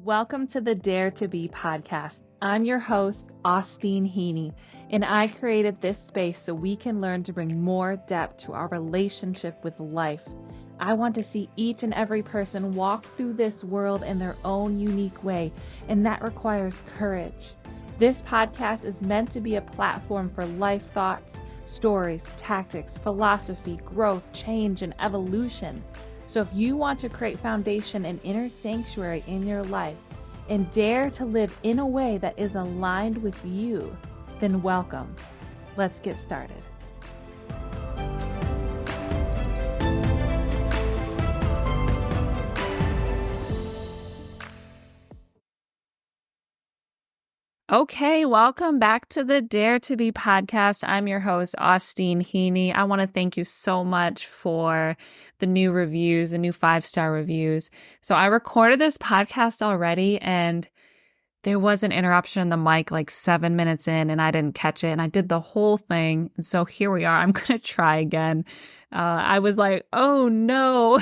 Welcome to the Dare to Be podcast. I'm your host, Austeen, and I created this space so we can learn to bring more depth to our relationship with life. I want to see each and every person walk through this world in their own unique way, and that requires courage. This podcast is meant to be a platform for life thoughts, stories, tactics, philosophy, growth, change, and evolution. So if you want to create foundation and inner sanctuary in your life and dare to live in a way that is aligned with you, then welcome. Let's get started. Okay, welcome back to the Dare to Be podcast. I'm your host, Austeen. I want to thank you so much for the new reviews, the new 5-star reviews. So I recorded this podcast already and there was an interruption in the mic like 7 minutes in and I didn't catch it and I did the whole thing. And so here we are. I'm going to try again. I was like, oh no,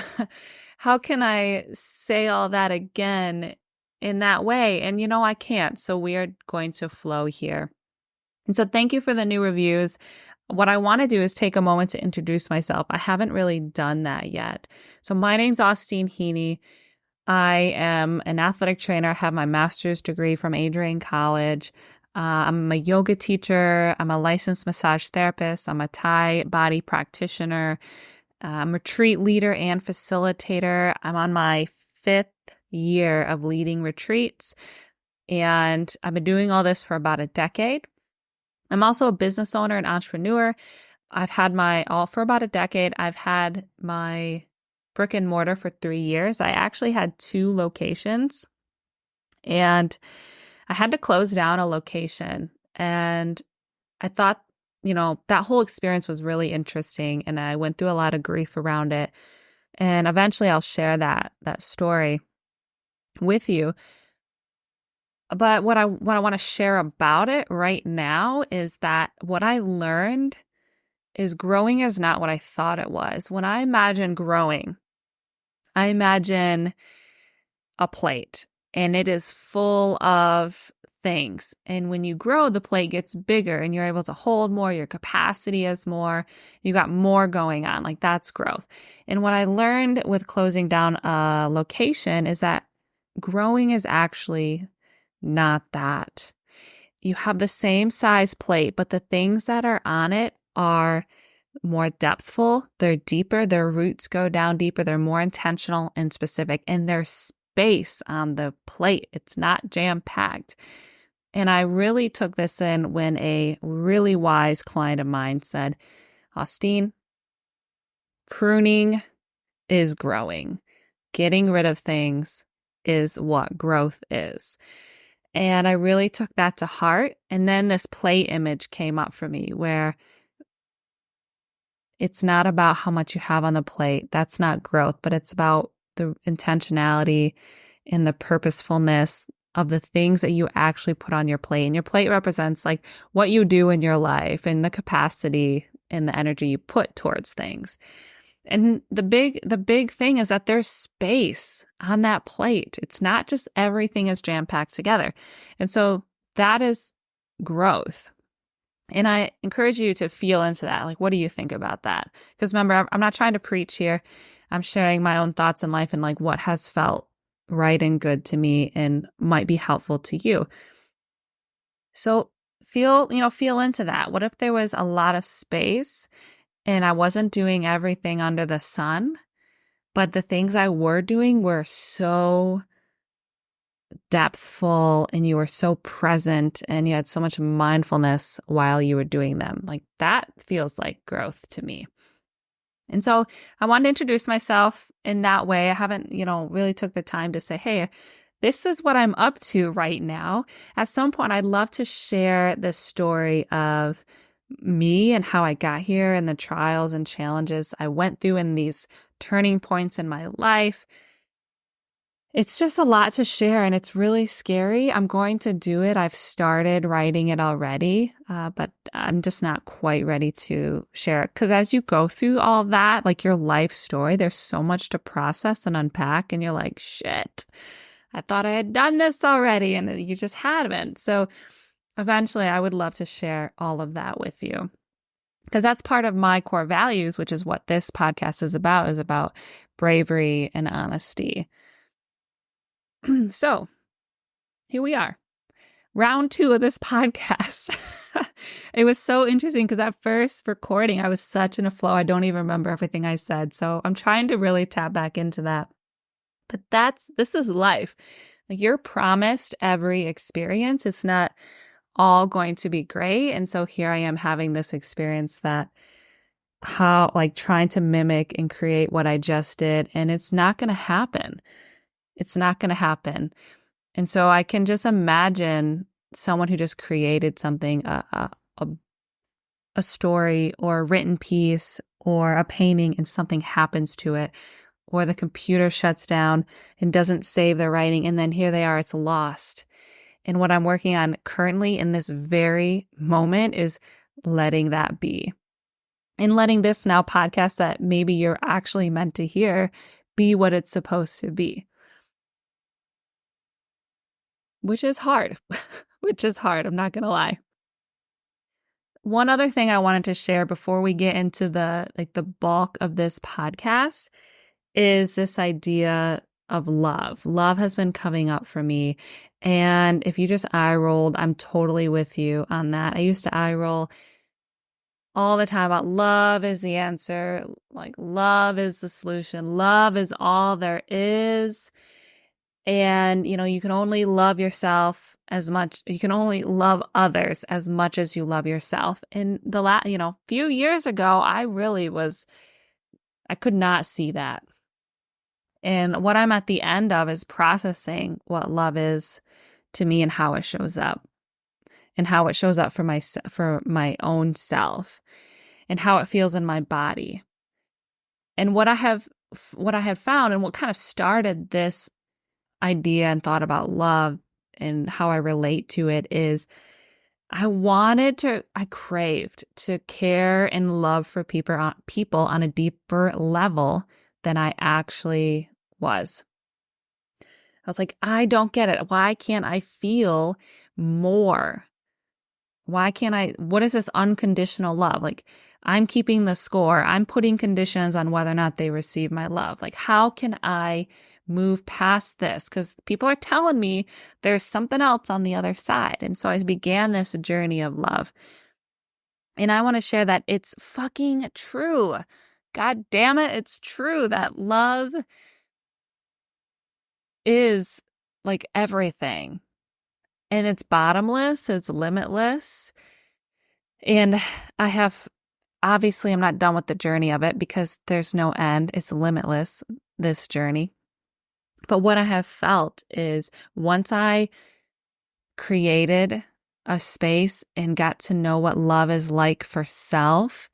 how can I say all that again in that way? And I can't. So we are going to flow here. And so thank you for the new reviews. What I want to do is take a moment to introduce myself. I haven't really done that yet. So my name's Austeen. I am an athletic trainer. I have my master's degree from Adrian College. I'm a yoga teacher. I'm a licensed massage therapist. I'm a Thai body practitioner. I'm a retreat leader and facilitator. I'm on my 5th year of leading retreats, and I've been doing all this for about a decade. I'm also a business owner and entrepreneur. I've had for about a decade. I've had my brick and mortar for 3 years. I actually had 2 locations, and I had to close down a location. And I thought, that whole experience was really interesting, and I went through a lot of grief around it. And eventually I'll share that story with you. But what I want to share about it right now is that what I learned is growing is not what I thought it was. When I imagine growing, I imagine a plate and it is full of things. And when you grow, the plate gets bigger and you're able to hold more, your capacity is more, you got more going on. Like that's growth. And what I learned with closing down a location is that growing is actually not that. You have the same size plate, but the things that are on it are more depthful, they're deeper, their roots go down deeper, they're more intentional and specific, and there's space on the plate. It's not jam-packed. And I really took this in when a really wise client of mine said, Austeen, pruning is growing. Getting rid of things is what growth is. And I really took that to heart. And then this plate image came up for me where it's not about how much you have on the plate. That's not growth, but it's about the intentionality and the purposefulness of the things that you actually put on your plate. And your plate represents like what you do in your life and the capacity and the energy you put towards things. And the big thing is that there's space on that plate. It's not just everything is jam-packed together. And so that is growth. And I encourage you to feel into that. Like, what do you think about that? Because remember, I'm not trying to preach here. I'm sharing my own thoughts in life and like what has felt right and good to me and might be helpful to you. So feel into that. What if there was a lot of space and I wasn't doing everything under the sun, but the things I were doing were so depthful and you were so present and you had so much mindfulness while you were doing them. Like that feels like growth to me. And so I wanted to introduce myself in that way. I haven't, really took the time to say, hey, this is what I'm up to right now. At some point, I'd love to share the story of me and how I got here and the trials and challenges I went through and these turning points in my life. It's just a lot to share and it's really scary. I'm going to do it. I've started writing it already, but I'm just not quite ready to share it. Because as you go through all that, like your life story, there's so much to process and unpack and you're like, shit, I thought I had done this already, and you just haven't. So eventually I would love to share all of that with you, because that's part of my core values, which is what this podcast is about bravery and honesty. So here we are. Round 2 of this podcast. It was so interesting because at first recording, I was such in a flow. I don't even remember everything I said. So I'm trying to really tap back into that. But this is life. Like, you're promised every experience. It's not all going to be great. And so here I am having this experience that trying to mimic and create what I just did. And it's not going to happen. It's not going to happen. And so I can just imagine someone who just created something, a story or a written piece or a painting, and something happens to it, or the computer shuts down and doesn't save the writing. And then here they are, it's lost. And what I'm working on currently in this very moment is letting that be. And letting this now podcast that maybe you're actually meant to hear be what it's supposed to be. Which is hard. I'm not going to lie. One other thing I wanted to share before we get into the bulk of this podcast is this idea of love. Love has been coming up for me. And if you just eye rolled, I'm totally with you on that. I used to eye roll all the time about love is the answer. Like, love is the solution. Love is all there is. And, you can only love yourself as much, you can only love others as much as you love yourself. And few years ago, I could not see that. And what I'm at the end of is processing what love is to me and how it shows up. And how it shows up for my own self. And how it feels in my body. And what I have found, and what kind of started this idea and thought about love and how I relate to it, is I craved to care and love for people on a deeper level than I actually was. I was like, I don't get it. Why can't I feel more? What is this unconditional love? Like, I'm keeping the score. I'm putting conditions on whether or not they receive my love. Like, how can I move past this? Because people are telling me there's something else on the other side. And so I began this journey of love. And I want to share that it's fucking true. God damn it, it's true that love is like everything. And it's bottomless, it's limitless. And obviously I'm not done with the journey of it because there's no end. It's limitless, this journey. But what I have felt is once I created a space and got to know what love is like for self,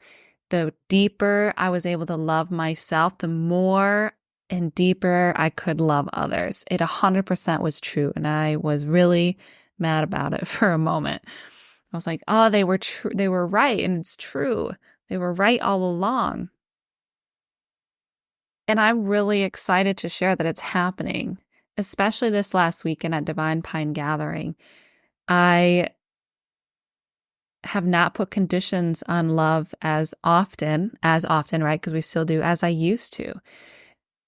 the deeper I was able to love myself, the more and deeper I could love others. It 100% was true. And I was really mad about it for a moment. I was like, oh, they were true. They were right. And it's true. They were right all along. And I'm really excited to share that it's happening, especially this last weekend at Divine Pine Gathering. I have not put conditions on love as often, right? Because we still do, as I used to.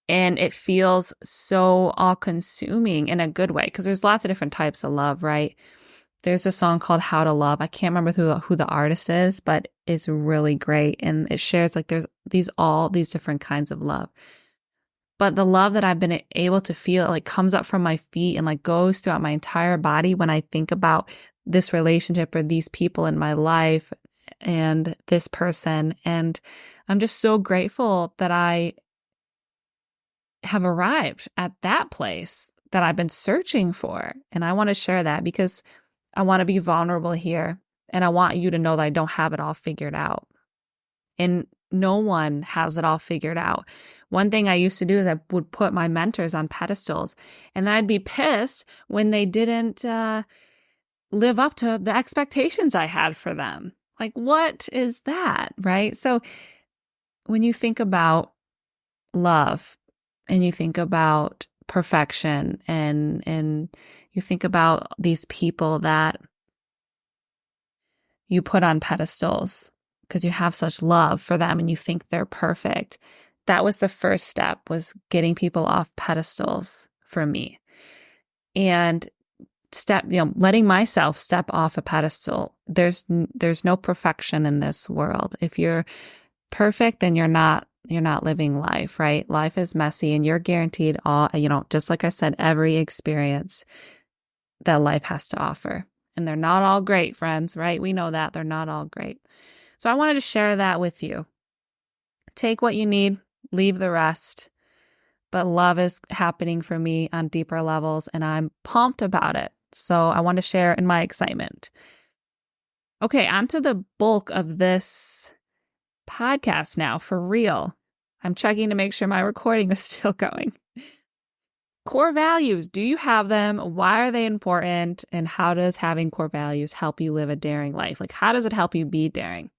And it feels so all-consuming in a good way, because there's lots of different types of love, right? There's a song called How to Love. I can't remember who the artist is, but it's really great. And it shares like there's all these different kinds of love. But the love that I've been able to feel, like, comes up from my feet and like goes throughout my entire body when I think about this relationship or these people in my life and this person. And I'm just so grateful that I have arrived at that place that I've been searching for. And I want to share that because I want to be vulnerable here. And I want you to know that I don't have it all figured out. And no one has it all figured out. One thing I used to do is I would put my mentors on pedestals, and then I'd be pissed when they didn't live up to the expectations I had for them. Like, what is that, right? So when you think about love and you think about perfection and you think about these people that you put on pedestals because you have such love for them and you think they're perfect. That was the first step, was getting people off pedestals for me. And letting myself step off a pedestal. There's no perfection in this world. If you're perfect, then you're not living life, right? Life is messy and you're guaranteed all, just like I said, every experience that life has to offer. And they're not all great, friends, right? We know that they're not all great. So I wanted to share that with you. Take what you need, leave the rest. But love is happening for me on deeper levels and I'm pumped about it. So I want to share in my excitement. Okay, on to the bulk of this podcast now, for real. I'm checking to make sure my recording is still going. Core values. Do you have them? Why are they important? And how does having core values help you live a daring life? Like, how does it help you be daring?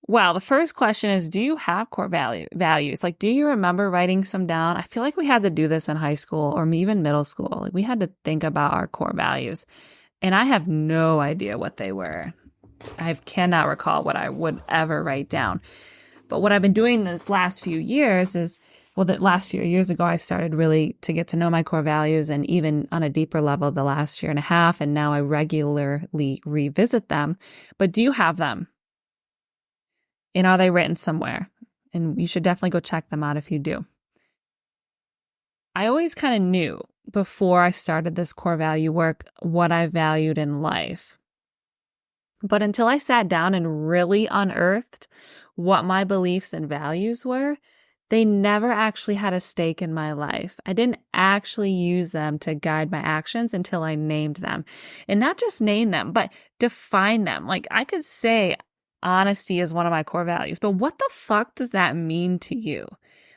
Well, the first question is, do you have core values? Like, do you remember writing some down? I feel like we had to do this in high school or even middle school. Like, we had to think about our core values. And I have no idea what they were. I cannot recall what I would ever write down. But what I've been doing this last few years is, the last few years ago, I started really to get to know my core values, and even on a deeper level the last year and a half. And now I regularly revisit them. But do you have them? And are they written somewhere? And you should definitely go check them out if you do. I always kind of knew before I started this core value work what I valued in life. But until I sat down and really unearthed what my beliefs and values were, they never actually had a stake in my life. I didn't actually use them to guide my actions until I named them. And not just name them, but define them. Like, I could say honesty is one of my core values, but what the fuck does that mean to you?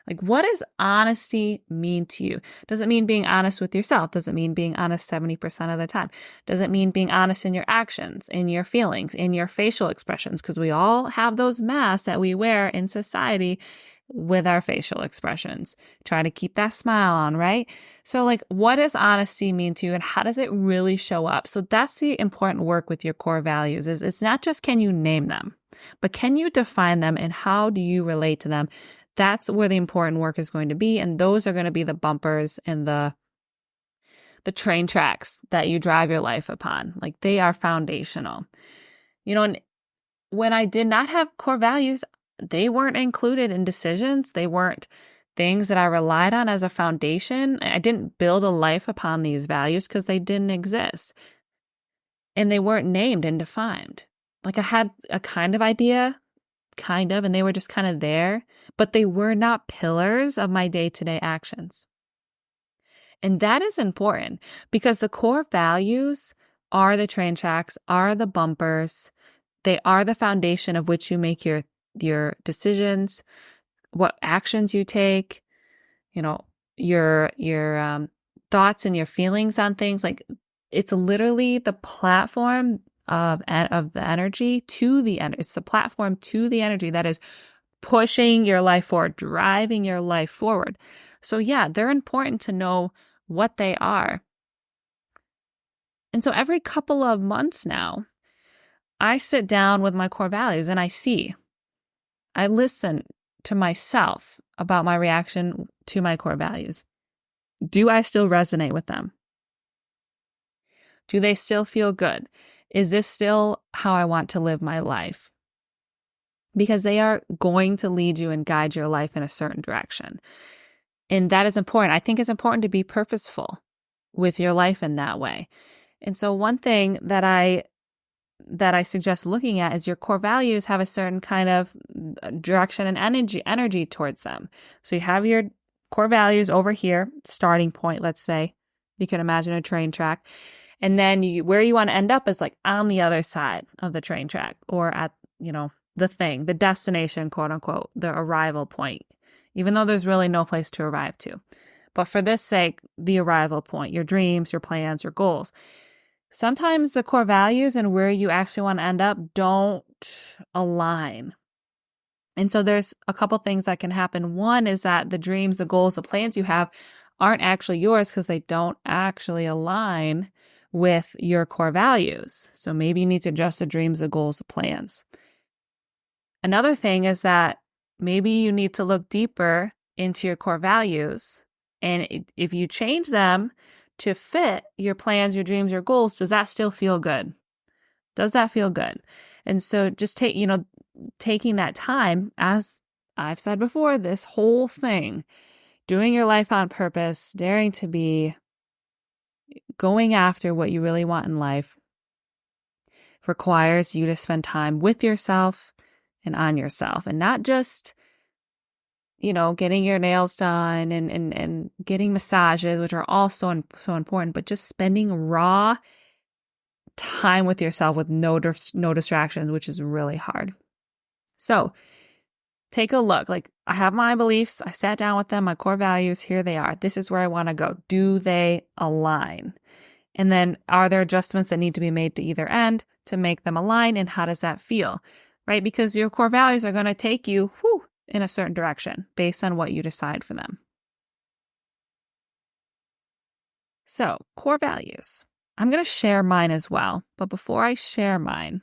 Like, what does honesty mean to you? Does it mean being honest with yourself? Does it mean being honest 70% of the time? Does it mean being honest in your actions, in your feelings, in your facial expressions? Because we all have those masks that we wear in society with our facial expressions. Try to keep that smile on, right? So, like, what does honesty mean to you and how does it really show up? So that's the important work with your core values. Is it's not just can you name them, but can you define them and how do you relate to them? That's where the important work is going to be. And those are going to be the bumpers and the train tracks that you drive your life upon. Like, they are foundational. And when I did not have core values, they weren't included in decisions. They weren't things that I relied on as a foundation. I didn't build a life upon these values because they didn't exist. And they weren't named and defined. Like, I had a kind of idea, and they were just kind of there, but they were not pillars of my day-to-day actions. And that is important because the core values are the train tracks, are the bumpers. They are the foundation of which you make your decisions, what actions you take, your thoughts and your feelings on things. Like, it's literally the platform of the energy to the energy. It's the platform to the energy that is pushing your life forward, driving your life forward. So yeah, they're important to know what they are. And so every couple of months now, I sit down with my core values and I listen to myself about my reaction to my core values. Do I still resonate with them? Do they still feel good? Is this still how I want to live my life? Because they are going to lead you and guide your life in a certain direction. And that is important. I think it's important to be purposeful with your life in that way. And so one thing that I suggest looking at is your core values have a certain kind of direction and energy towards them. So you have your core values over here, starting point, let's say. You can imagine a train track. And then where you want to end up is like on the other side of the train track or at, the destination, quote unquote, the arrival point, even though there's really no place to arrive to. But for this sake, the arrival point, your dreams, your plans, your goals. Sometimes the core values and where you actually want to end up don't align. And so there's a couple things that can happen. One is that the dreams, the goals, the plans you have aren't actually yours because they don't actually align with your core values. So maybe you need to adjust the dreams, the goals, the plans. Another thing is that maybe you need to look deeper into your core values. And if you change them to fit your plans, your dreams, your goals, does that still feel good? Does that feel good? And so just taking that time, as I've said before, this whole thing, doing your life on purpose, daring to be, going after what you really want in life, requires you to spend time with yourself and on yourself, and not just, getting your nails done and getting massages, which are all so important, but just spending raw time with yourself with no distractions, which is really hard. So take a look. Like, I have my beliefs. I sat down with them, my core values. Here they are. This is where I want to go. Do they align? And then are there adjustments that need to be made to either end to make them align? And how does that feel? Right? Because your core values are going to take you in a certain direction based on what you decide for them. So, core values. I'm going to share mine as well. But before I share mine,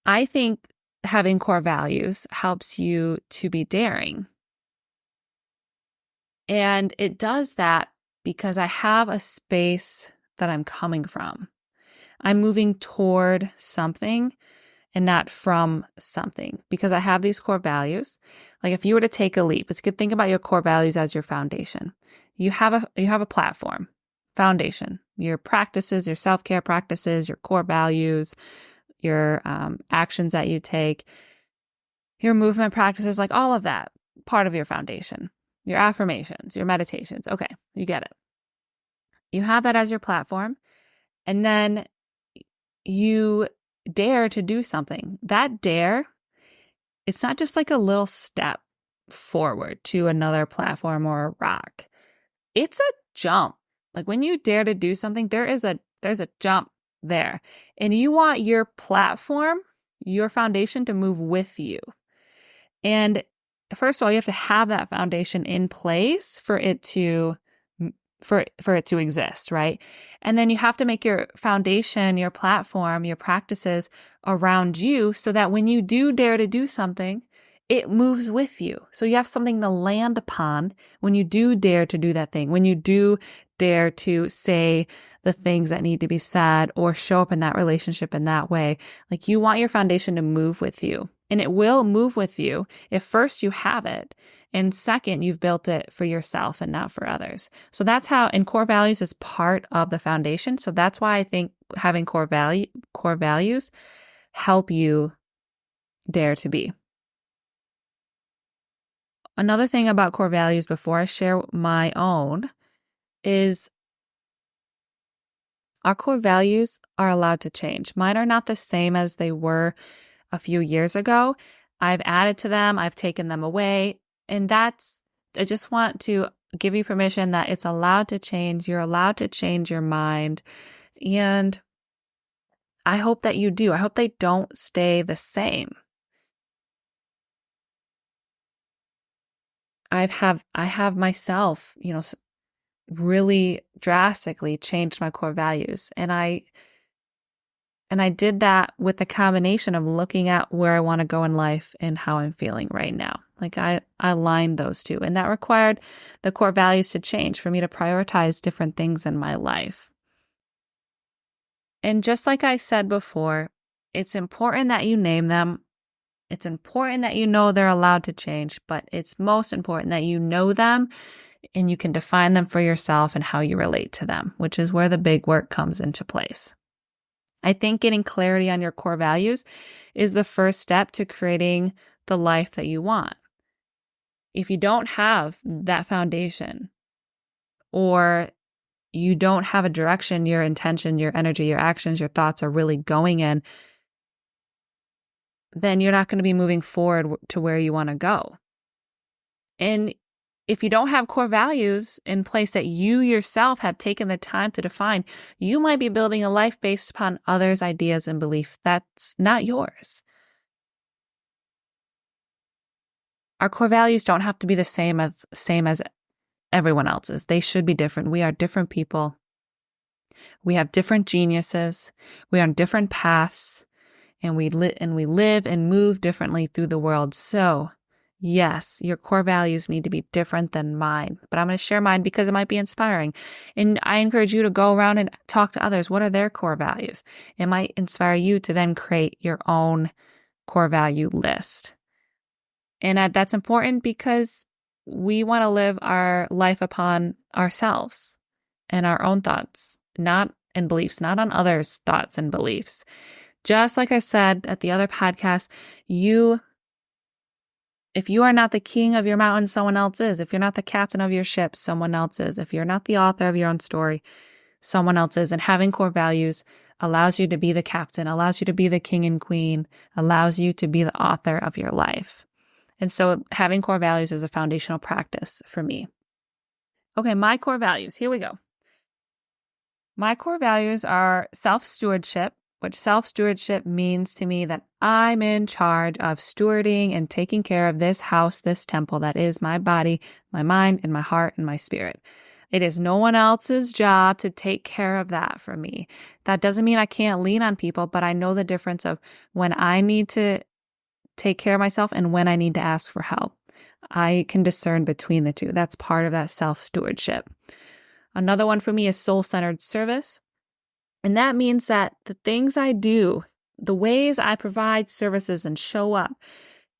I think having core values helps you to be daring. And it does that because I have a space that I'm coming from. I'm moving toward something and not from something because I have these core values. Like, if you were to take a leap, it's good to think about your core values as your foundation. You have a platform, foundation, your practices, your self-care practices, your core values, your actions that you take, your movement practices, like all of that, part of your foundation, your affirmations, your meditations. Okay, you get it. You have that as your platform, and then you dare to do something. That dare, it's not just like a little step forward to another platform or a rock. It's a jump. Like, when you dare to do something, there's a jump there. And you want your platform, your foundation, to move with you. And first of all, you have to have that foundation in place for it to exist, right? And then you have to make your foundation, your platform, your practices around you so that when you do dare to do something, it moves with you. So you have something to land upon when you do dare to do that thing, when you do dare to say the things that need to be said or show up in that relationship in that way. Like, you want your foundation to move with you, and it will move with you if first you have it, and second, you've built it for yourself and not for others. So that's how, and core values is part of the foundation. So that's why I think having core values help you dare to be. Another thing about core values before I share my own is our core values are allowed to change. Mine are not the same as they were a few years ago. I've added to them, I've taken them away, and I just want to give you permission that it's allowed to change. You're allowed to change your mind, and I hope that you do. I hope they don't stay the same. I have myself, really drastically changed my core values. And I did that with a combination of looking at where I want to go in life and how I'm feeling right now. Like, I aligned those two, and that required the core values to change for me to prioritize different things in my life. And just like I said before, it's important that you name them. It's important that you know they're allowed to change, but it's most important that you know them and you can define them for yourself and how you relate to them, which is where the big work comes into place. I think getting clarity on your core values is the first step to creating the life that you want. If you don't have that foundation, or you don't have a direction your intention, your energy, your actions, your thoughts are really going in, then you're not going to be moving forward to where you want to go. And if you don't have core values in place that you yourself have taken the time to define, you might be building a life based upon others' ideas and belief that's not yours. Our core values don't have to be the same as everyone else's. They should be different. We are different people. We have different geniuses. We are on different paths, and we live and move differently through the world. So, yes, your core values need to be different than mine, but I'm going to share mine because it might be inspiring. And I encourage you to go around and talk to others. What are their core values? It might inspire you to then create your own core value list. And that's important because we want to live our life upon ourselves and our own thoughts, not in beliefs, not on others' thoughts and beliefs. Just like I said at the other podcast, if you are not the king of your mountain, someone else is. If you're not the captain of your ship, someone else is. If you're not the author of your own story, someone else is. And having core values allows you to be the captain, allows you to be the king and queen, allows you to be the author of your life. And so having core values is a foundational practice for me. Okay, my core values. Here we go. My core values are self-stewardship, which self-stewardship means to me that I'm in charge of stewarding and taking care of this house, this temple that is my body, my mind, and my heart, and my spirit. It is no one else's job to take care of that for me. That doesn't mean I can't lean on people, but I know the difference of when I need to take care of myself and when I need to ask for help. I can discern between the two. That's part of that self-stewardship. Another one for me is soul-centered service. And that means that the things I do, the ways I provide services and show up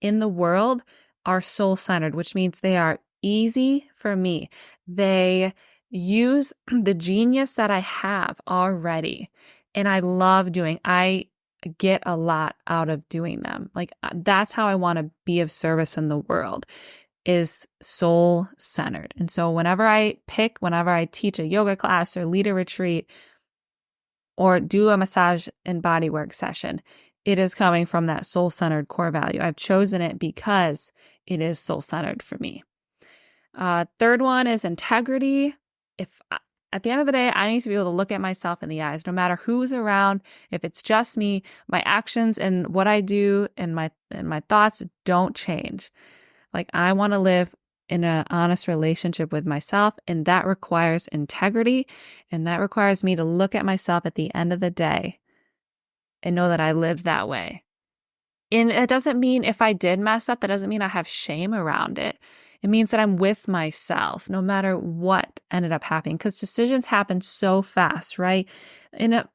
in the world are soul-centered, which means they are easy for me. They use the genius that I have already, and I love doing. I get a lot out of doing them. Like, that's how I want to be of service in the world, is soul-centered. And so whenever I teach a yoga class or lead a retreat or do a massage and bodywork session, it is coming from that soul-centered core value. I've chosen it because it is soul-centered for me. Third one is integrity. At the end of the day, I need to be able to look at myself in the eyes, no matter who's around. If it's just me, my actions and what I do and my thoughts don't change. Like, I want to live in an honest relationship with myself, and that requires integrity, and that requires me to look at myself at the end of the day and know that I lived that way. And it doesn't mean if I did mess up, that doesn't mean I have shame around it. It means that I'm with myself no matter what ended up happening, because decisions happen so fast, right? In a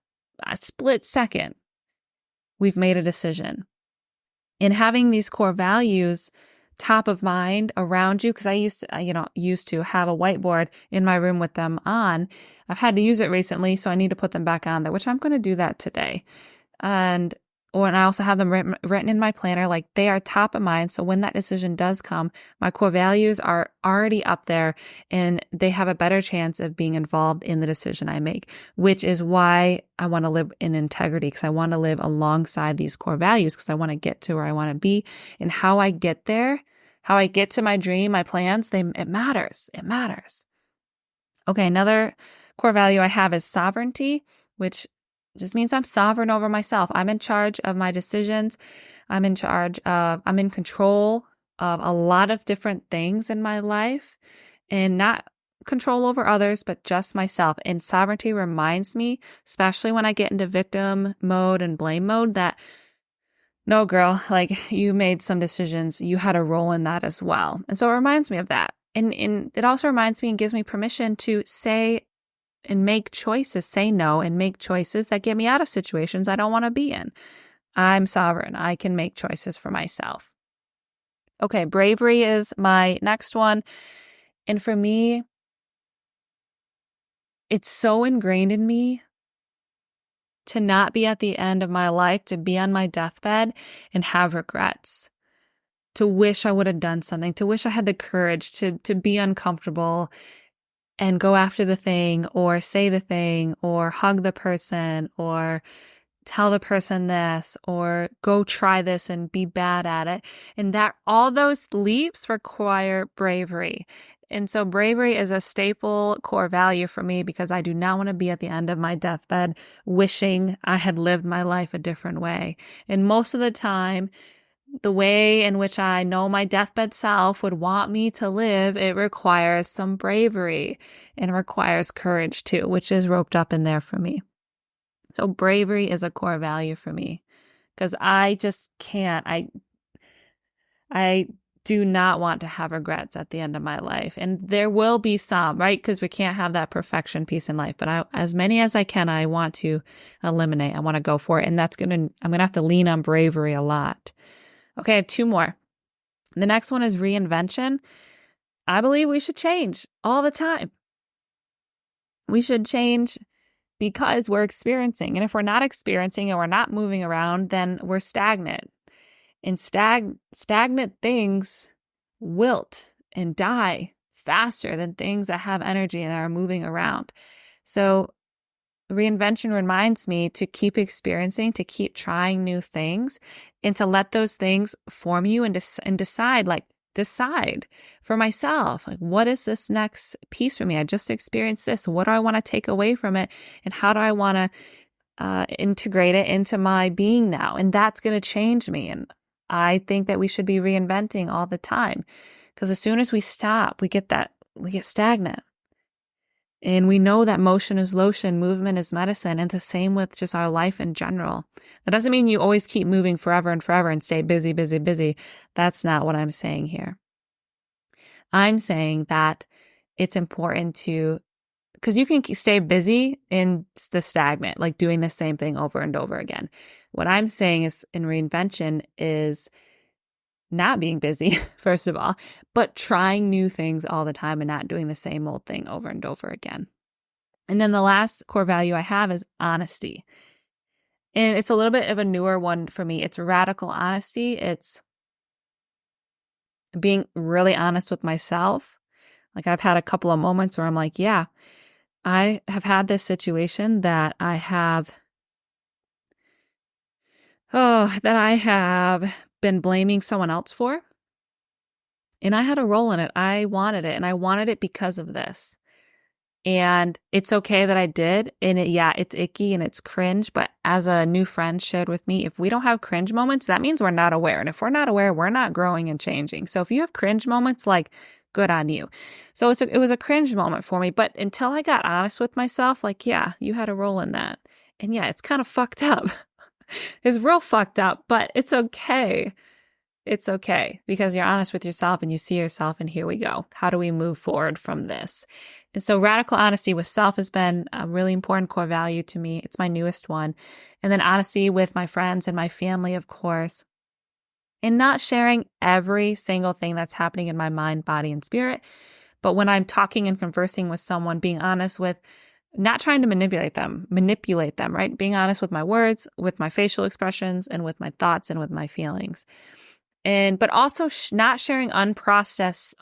split second, we've made a decision. And having these core values top of mind around you, because I used to have a whiteboard in my room with them on. I've had to use it recently, so I need to put them back on there, which I'm going to do that today. And I also have them written in my planner, like they are top of mind. So when that decision does come, my core values are already up there and they have a better chance of being involved in the decision I make, which is why I want to live in integrity, because I want to live alongside these core values, because I want to get to where I want to be. And how I get there, how I get to my dream, my plans, it matters. It matters. Okay, another core value I have is sovereignty, which just means I'm sovereign over myself. I'm in charge of my decisions. I'm in control of a lot of different things in my life, and not control over others, but just myself. And sovereignty reminds me, especially when I get into victim mode and blame mode, that no, girl, like, you made some decisions. You had a role in that as well. And so it reminds me of that. And it also reminds me and gives me permission to say and make choices, say no and make choices that get me out of situations I don't want to be in. I'm sovereign. I can make choices for myself. Okay, bravery is my next one. And for me, it's so ingrained in me to not be at the end of my life, to be on my deathbed and have regrets, to wish I would have done something, to wish I had the courage to be uncomfortable and go after the thing, or say the thing, or hug the person, or tell the person this, or go try this and be bad at it. And that all those leaps require bravery. And so bravery is a staple core value for me, because I do not want to be at the end of my deathbed wishing I had lived my life a different way. And most of the time, the way in which I know my deathbed self would want me to live, it requires some bravery and requires courage too, which is roped up in there for me. So bravery is a core value for me because I just can't. I do not want to have regrets at the end of my life. And there will be some, right? Because we can't have that perfection piece in life. But as many as I can, I want to eliminate. I want to go for it. And I'm going to have to lean on bravery a lot. Okay, I have 2 more. The next one is reinvention. I believe we should change all the time. We should change because we're experiencing. And if we're not experiencing and we're not moving around, then we're stagnant. And stagnant things wilt and die faster than things that have energy and are moving around. So reinvention reminds me to keep experiencing, to keep trying new things, and to let those things form you and decide for myself, like, what is this next piece for me? I just experienced this. What do I want to take away from it? And how do I want to integrate it into my being now? And that's going to change me. And I think that we should be reinventing all the time, because as soon as we stop, we get stagnant. And we know that motion is lotion, movement is medicine, and the same with just our life in general. That doesn't mean you always keep moving forever and forever and stay busy, busy, busy. That's not what I'm saying here. I'm saying that it's important because you can stay busy in the stagnant, like doing the same thing over and over again. What I'm saying is in reinvention is not being busy, first of all, but trying new things all the time and not doing the same old thing over and over again. And then the last core value I have is honesty. And it's a little bit of a newer one for me. It's radical honesty. It's being really honest with myself. Like, I've had a couple of moments where I'm like, yeah, I have had this situation that I have been blaming someone else for. And I had a role in it. I wanted it, and I wanted it because of this. And it's okay that I did. And it's icky and it's cringe. But as a new friend shared with me, if we don't have cringe moments, that means we're not aware. And if we're not aware, we're not growing and changing. So if you have cringe moments, like, good on you. So it was a cringe moment for me. But until I got honest with myself, like, yeah, you had a role in that. And yeah, it's kind of fucked up. It's real fucked up, but it's okay. It's okay because you're honest with yourself and you see yourself, and here we go. How do we move forward from this? And so radical honesty with self has been a really important core value to me. It's my newest one. And then honesty with my friends and my family, of course. And not sharing every single thing that's happening in my mind, body, and spirit. But when I'm talking and conversing with someone, being honest with, not trying to manipulate them, right? Being honest with my words, with my facial expressions, and with my thoughts and with my feelings. But also not sharing unprocessed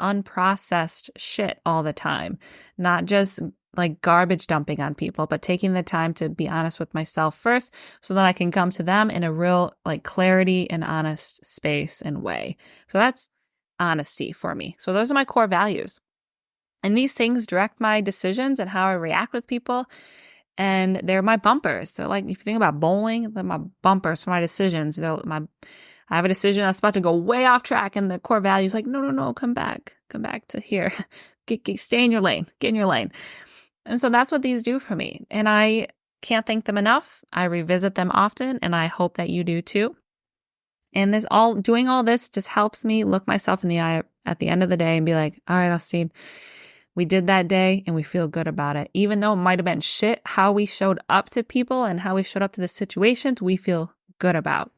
shit all the time. Not just like garbage dumping on people, but taking the time to be honest with myself first so that I can come to them in a real like clarity and honest space and way. So that's honesty for me. So those are my core values. And these things direct my decisions and how I react with people. And they're my bumpers. So like, if you think about bowling, they're my bumpers for my decisions. I have a decision that's about to go way off track, and the core value is like, no, come back to here. Stay in your lane, get in your lane. And so that's what these do for me. And I can't thank them enough. I revisit them often, and I hope that you do too. And doing all this just helps me look myself in the eye at the end of the day and be like, all right, Austeen, we did that day and we feel good about it. Even though it might have been shit, how we showed up to people and how we showed up to the situations, we feel good about.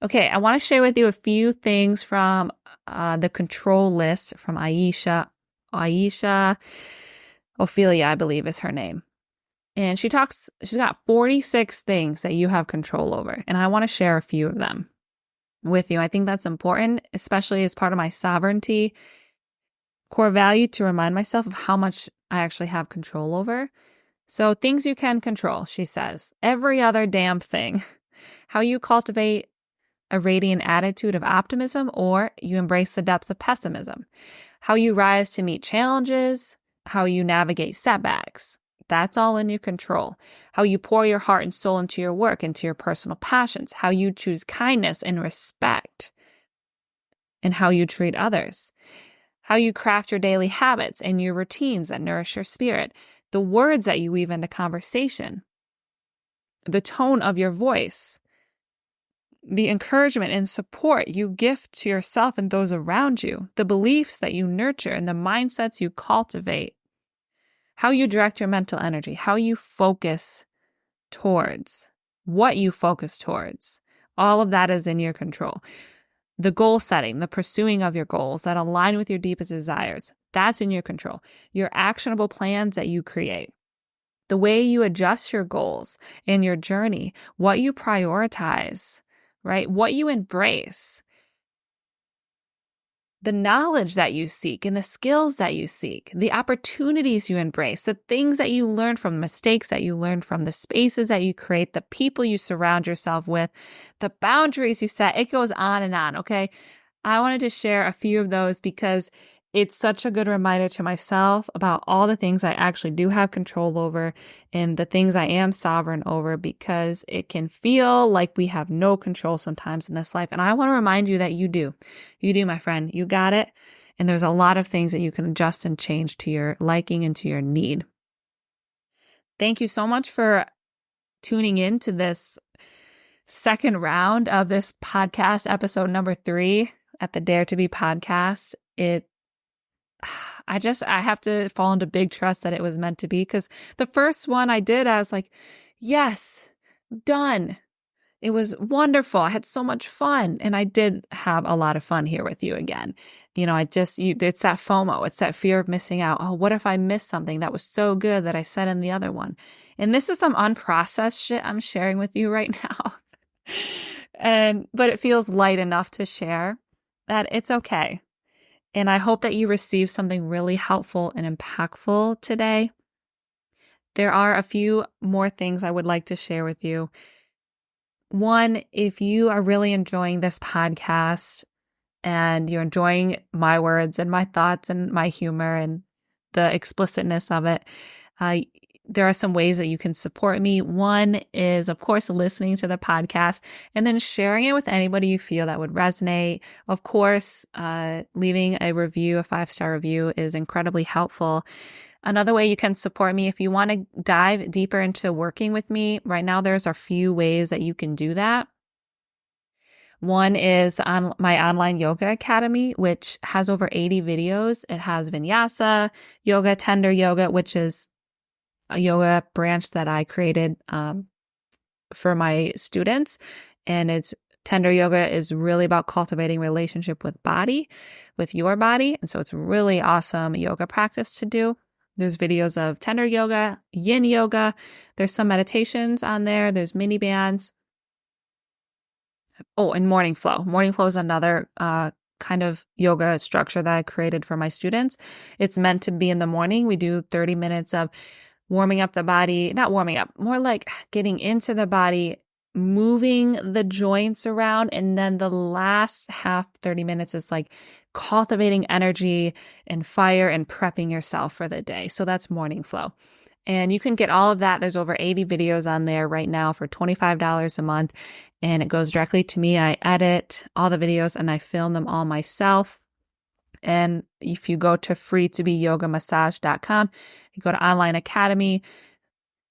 Okay, I want to share with you a few things from the control list from Aisha Ophelia, I believe is her name. And she's got 46 things that you have control over. And I want to share a few of them with you. I think that's important, especially as part of my sovereignty core value, to remind myself of how much I actually have control over. So things you can control, she says. Every other damn thing. How you cultivate a radiant attitude of optimism, or you embrace the depths of pessimism. How you rise to meet challenges, how you navigate setbacks. That's all in your control. How you pour your heart and soul into your work, into your personal passions. How you choose kindness and respect. and how you treat others, how you craft your daily habits and your routines that nourish your spirit, the words that you weave into conversation, the tone of your voice, the encouragement and support you gift to yourself and those around you, the beliefs that you nurture and the mindsets you cultivate, how you direct your mental energy, how you focus towards, what you focus towards. All of that is in your control. The goal setting, the pursuing of your goals that align with your deepest desires, that's in your control. Your actionable plans that you create, the way you adjust your goals and your journey, what you prioritize, right? What you embrace, the knowledge that you seek and the skills that you seek, the opportunities you embrace, the things that you learn from, the mistakes that you learn from, the spaces that you create, the people you surround yourself with, the boundaries you set. It goes on, okay? I wanted to share a few of those because it's such a good reminder to myself about all the things I actually do have control over and the things I am sovereign over, because it can feel like we have no control sometimes in this life. And I want to remind you that you do. You do, my friend. You got it. And there's a lot of things that you can adjust and change to your liking and to your need. Thank you so much for tuning in to this second round of this podcast, episode number 3 at the Dare to Be podcast. I have to fall into big trust that it was meant to be, because the first one I did, I was like, yes, done. It was wonderful. I had so much fun. And I did have a lot of fun here with you again. It's that FOMO. It's that fear of missing out. Oh, what if I miss something that was so good that I said in the other one? And this is some unprocessed shit I'm sharing with you right now. But it feels light enough to share that it's okay. And I hope that you receive something really helpful and impactful today. There are a few more things I would like to share with you. One, if you are really enjoying this podcast and you're enjoying my words and my thoughts and my humor and the explicitness of it, there are some ways that you can support me. One is, of course, listening to the podcast and then sharing it with anybody you feel that would resonate. Of course, leaving a review, a 5-star review, is incredibly helpful. Another way you can support me, if you want to dive deeper into working with me, right now there's a few ways that you can do that. One is my online yoga academy, which has over 80 videos. It has vinyasa yoga, tender yoga, which is a yoga branch that I created for my students. And tender yoga is really about cultivating relationship with your body. And so it's really awesome yoga practice to do. There's videos of tender yoga, yin yoga. There's some meditations on there. There's mini bands. Oh, and morning flow. Morning flow is another kind of yoga structure that I created for my students. It's meant to be in the morning. We do 30 minutes of warming up the body, not warming up, more like getting into the body, moving the joints around. And then the last 30 minutes is like cultivating energy and fire and prepping yourself for the day. So that's morning flow. And you can get all of that. There's over 80 videos on there right now for $25 a month. And it goes directly to me. I edit all the videos and I film them all myself. And if you go to freetobeyogamassage.com, you go to online academy,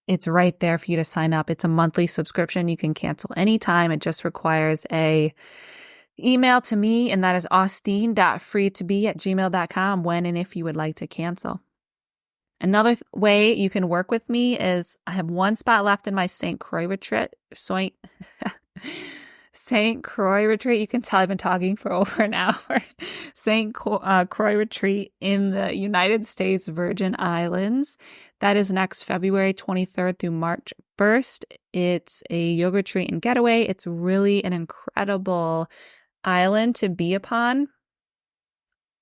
it's right there for you to sign up. It's a monthly subscription. You can cancel anytime. It just requires a email to me, and that is austeen.freetobe@gmail.com when and if you would like to cancel. Another way you can work with me is I have one spot left in my St. Croix retreat. St. Croix retreat. You can tell I've been talking for over an hour. St. Croix retreat in the United States Virgin Islands. That is next February 23rd through March 1st. It's a yoga retreat and getaway. It's really an incredible island to be upon.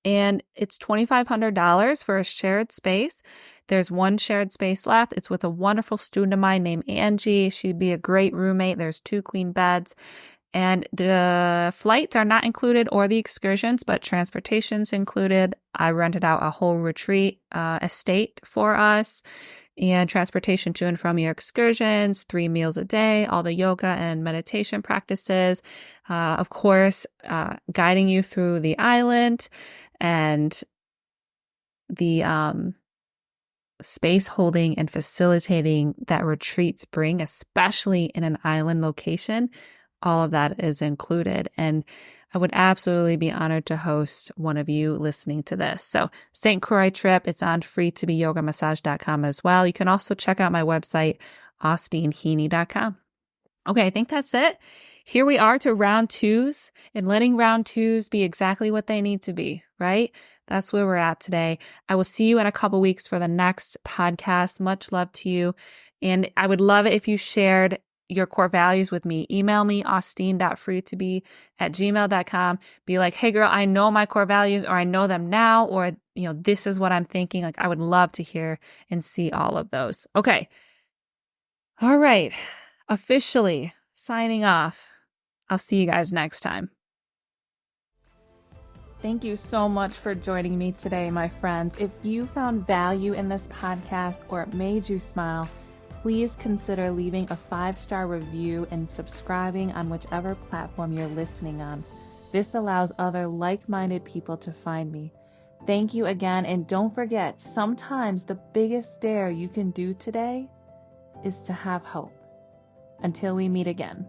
And it's $2,500 for a shared space. There's one shared space left. It's with a wonderful student of mine named Angie. She'd be a great roommate. There's 2 queen beds. And the flights are not included or the excursions, but transportation's included. I rented out a whole retreat estate for us and transportation to and from your excursions, 3 meals a day, all the yoga and meditation practices. Of course, guiding you through the island and the space holding and facilitating that retreats bring, especially in an island location. All of that is included. And I would absolutely be honored to host one of you listening to this. So St. Croix trip, it's on freetobeyogaMassage.com as well. You can also check out my website, AusteenHeaney.com. Okay, I think that's it. Here we are to round 2s and letting round 2s be exactly what they need to be, right? That's where we're at today. I will see you in a couple weeks for the next podcast. Much love to you. And I would love it if you shared your core values with me. Email me, austeen.freetobe@gmail.com. Be like, hey girl, I know my core values, or I know them now, or, this is what I'm thinking. Like, I would love to hear and see all of those. Okay. All right. Officially signing off. I'll see you guys next time. Thank you so much for joining me today, my friends. If you found value in this podcast or it made you smile, please consider leaving a 5-star review and subscribing on whichever platform you're listening on. This allows other like-minded people to find me. Thank you again, and don't forget, sometimes the biggest dare you can do today is to have hope. Until we meet again.